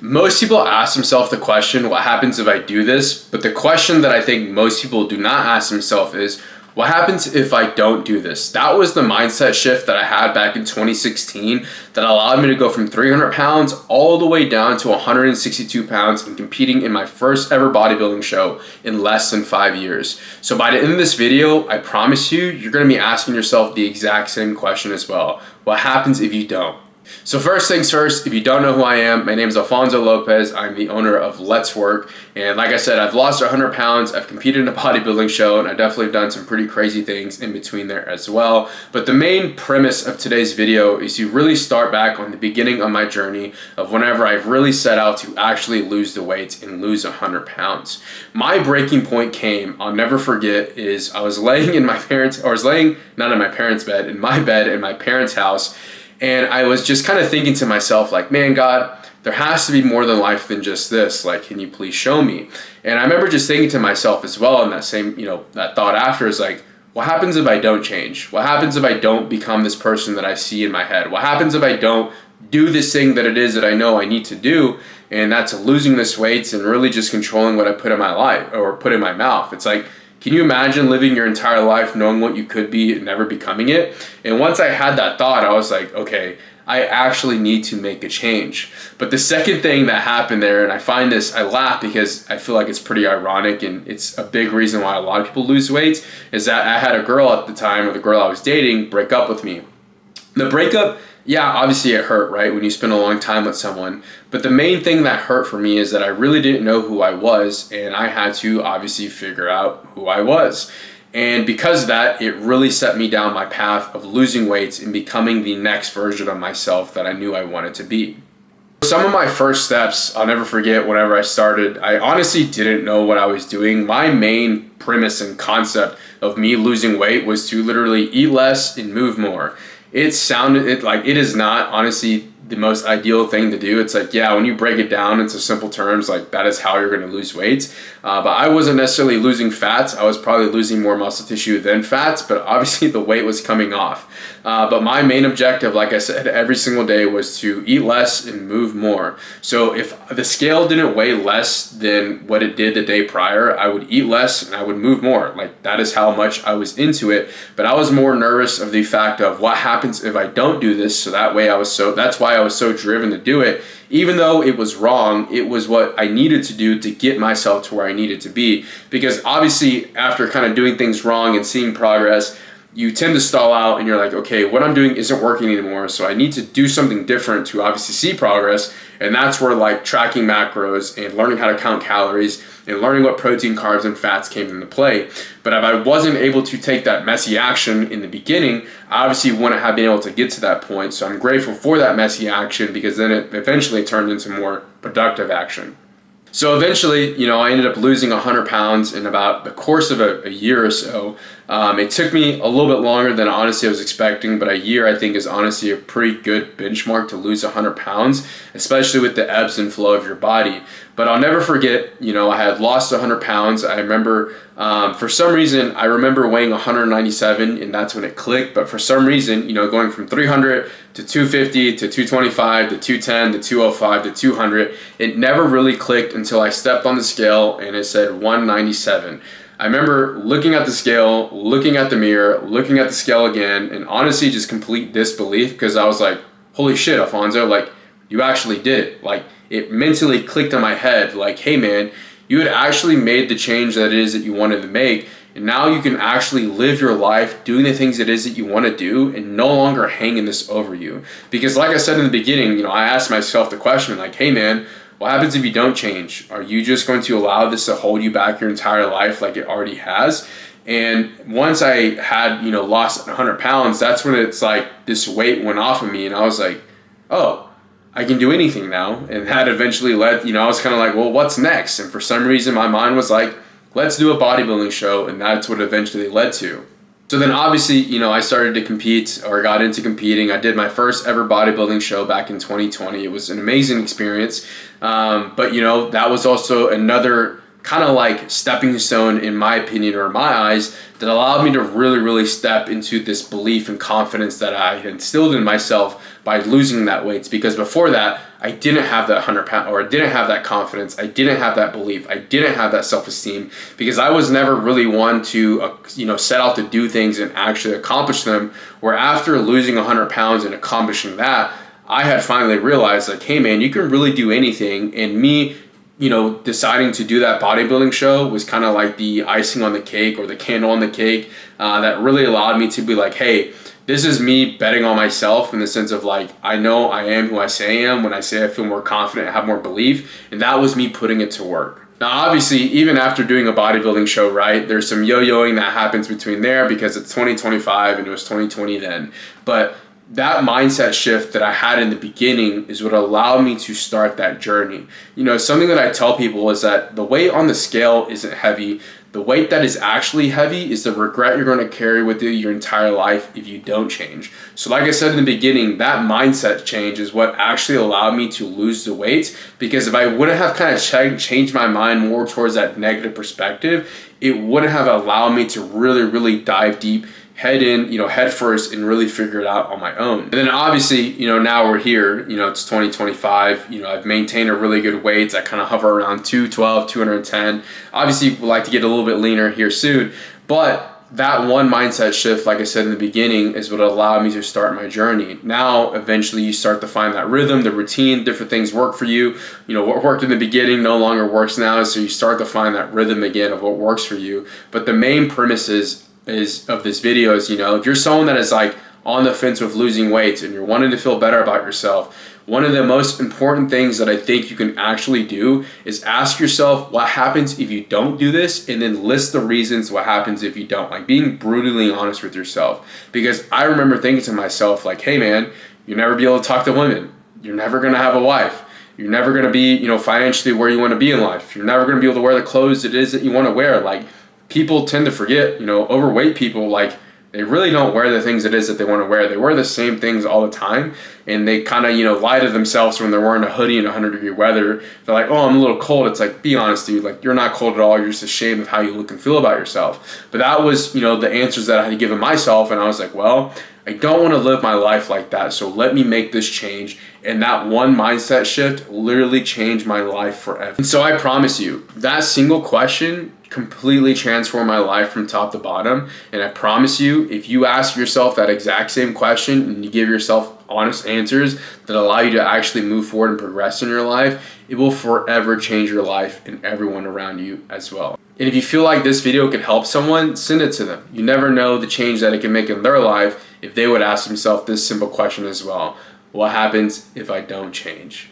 Most people ask themselves the question, what happens if I do this? But the question that I think most people do not ask themselves is, what happens if I don't do this? That was the mindset shift that I had back in 2016 that allowed me to go from 300 pounds all the way down to 162 pounds and competing in my first ever bodybuilding show in less than 5 years. So by the end of this video, I promise you, you're gonna be asking yourself the exact same question as well. What happens if you don't? So first things first, if you don't know who I am, my name is Alfonso Lopez. I'm the owner of Let's Work. And like I said, I've lost 100 pounds. I've competed in a bodybuilding show, and I definitely have done some pretty crazy things in between there as well. But the main premise of today's video is to really start back on the beginning of my journey of whenever I've really set out to actually lose the weight and lose 100 pounds. My breaking point came, I'll never forget, is I was laying in my parents', or I was laying, not in my parents' bed, in my bed in my parents' house. And I was just kind of thinking to myself, like, man, God, there has to be more than life than just this. Like, can you please show me? And I remember just thinking to myself as well, and that same, that thought after is like, what happens if I don't change? What happens if I don't become this person that I see in my head? What happens if I don't do this thing that it is that I know I need to do? And that's losing this weight and really just controlling what I put in my life or put in my mouth. It's like, can you imagine living your entire life knowing what you could be and never becoming it? And once I had that thought, I was like, okay, I actually need to make a change. But the second thing that happened there, and I find this, I laugh because I feel like it's pretty ironic and it's a big reason why a lot of people lose weight, is that I had a girl at the time, or the girl I was dating, break up with me. The breakup, yeah, obviously it hurt, right, when you spend a long time with someone. But the main thing that hurt for me is that I really didn't know who I was, and I had to obviously figure out who I was. And because of that, it really set me down my path of losing weight and becoming the next version of myself that I knew I wanted to be. Some of my first steps, I'll never forget whenever I started, I honestly didn't know what I was doing. My main premise and concept of me losing weight was to literally eat less and move more. It is not honestly the most ideal thing to do. It's like, yeah, when you break it down into simple terms, like that is how you're going to lose weight. But I wasn't necessarily losing fats. I was probably losing more muscle tissue than fats, but obviously the weight was coming off. But my main objective, like I said, every single day was to eat less and move more. So if the scale didn't weigh less than what it did the day prior, I would eat less and I would move more. Like that is how much I was into it. But I was more nervous of the fact of what happens if I don't do this. So that's why I was so driven to do it. Even though it was wrong, it was what I needed to do to get myself to where I needed to be. Because obviously after kind of doing things wrong and seeing progress, you tend to stall out and you're like, okay, what I'm doing isn't working anymore, so I need to do something different to obviously see progress. And that's where like tracking macros and learning how to count calories and learning what protein, carbs, and fats came into play. But if I wasn't able to take that messy action in the beginning, I obviously wouldn't have been able to get to that point. So I'm grateful for that messy action because then it eventually turned into more productive action. So eventually, I ended up losing 100 pounds in about the course of a year or so. It took me a little bit longer than honestly I was expecting, but a year I think is honestly a pretty good benchmark to lose 100 pounds, especially with the ebbs and flow of your body. But I'll never forget, I had lost 100 pounds. I remember, for some reason, I remember weighing 197 and that's when it clicked. But for some reason, going from 300 to 250 to 225 to 210 to 205 to 200, it never really clicked until I stepped on the scale and it said 197. I remember looking at the scale, looking at the mirror, looking at the scale again, and honestly just complete disbelief because I was like, holy shit, Alfonso, like you actually did it. Like it mentally clicked in my head like, hey man, you had actually made the change that it is that you wanted to make. And now you can actually live your life doing the things it is that you want to do and no longer hanging this over you. Because like I said in the beginning, I asked myself the question like, hey man, what happens if you don't change? Are you just going to allow this to hold you back your entire life like it already has? And once I had, lost 100 pounds, that's when it's like this weight went off of me and I was like, oh, I can do anything now. And that eventually led, I was kind of like, well, what's next? And for some reason, my mind was like, let's do a bodybuilding show. And that's what eventually led to. So then obviously, I started to compete or got into competing. I did my first ever bodybuilding show back in 2020. It was an amazing experience. But, that was also another kind of like stepping stone in my opinion or in my eyes that allowed me to really, really step into this belief and confidence that I instilled in myself by losing that weight. Because before that, I didn't have that 100 pound, or I didn't have that confidence. I didn't have that belief. I didn't have that self-esteem, because I was never really one to, set out to do things and actually accomplish them. Where after losing 100 pounds and accomplishing that, I had finally realized, like, hey man, you can really do anything. And me, deciding to do that bodybuilding show was kind of like the icing on the cake, or the candle on the cake, that really allowed me to be like, hey, this is me betting on myself, in the sense of like, I know I am who I say I am when I say I feel more confident, have more belief. And that was me putting it to work. Now, obviously, even after doing a bodybuilding show, right, there's some yo-yoing that happens between there, because it's 2025 and it was 2020 then. But that mindset shift that I had in the beginning is what allowed me to start that journey. Something that I tell people is that the weight on the scale isn't heavy. The weight that is actually heavy is the regret you're going to carry with you your entire life if you don't change. So like I said in the beginning, that mindset change is what actually allowed me to lose the weight, because if I wouldn't have kind of changed my mind more towards that negative perspective, it wouldn't have allowed me to really, really dive deep, head first, and really figure it out on my own. And then obviously, now we're here, it's 2025, I've maintained a really good weight. I kind of hover around 212, 210. Obviously, would like to get a little bit leaner here soon, but that one mindset shift, like I said in the beginning, is what allowed me to start my journey. Now, eventually you start to find that rhythm, the routine, different things work for you. What worked in the beginning no longer works now. So you start to find that rhythm again of what works for you. But the main premise of this video is, if you're someone that is like on the fence with losing weight and you're wanting to feel better about yourself, one of the most important things that I think you can actually do is ask yourself what happens if you don't do this, and then list the reasons what happens if you don't. Like, being brutally honest with yourself. Because I remember thinking to myself, like, hey man, you'll never be able to talk to women. You're never going to have a wife. You're never going to be, financially where you want to be in life. You're never going to be able to wear the clothes it is that you want to wear. Like, people tend to forget, overweight people, like, they really don't wear the things it is that they want to wear. They wear the same things all the time, and they kind of, lie to themselves when they're wearing a hoodie in 100-degree weather. They're like, oh, I'm a little cold. It's like, be honest, dude. Like, you're not cold at all. You're just ashamed of how you look and feel about yourself. But that was, the answers that I had given myself, and I was like, well, I don't want to live my life like that, so let me make this change. And that one mindset shift literally changed my life forever. And so I promise you, that single question completely transformed my life from top to bottom. And I promise you, if you ask yourself that exact same question and you give yourself honest answers that allow you to actually move forward and progress in your life, it will forever change your life and everyone around you as well. And if you feel like this video could help someone, send it to them. You never know the change that it can make in their life if they would ask themselves this simple question as well. What happens if I don't change?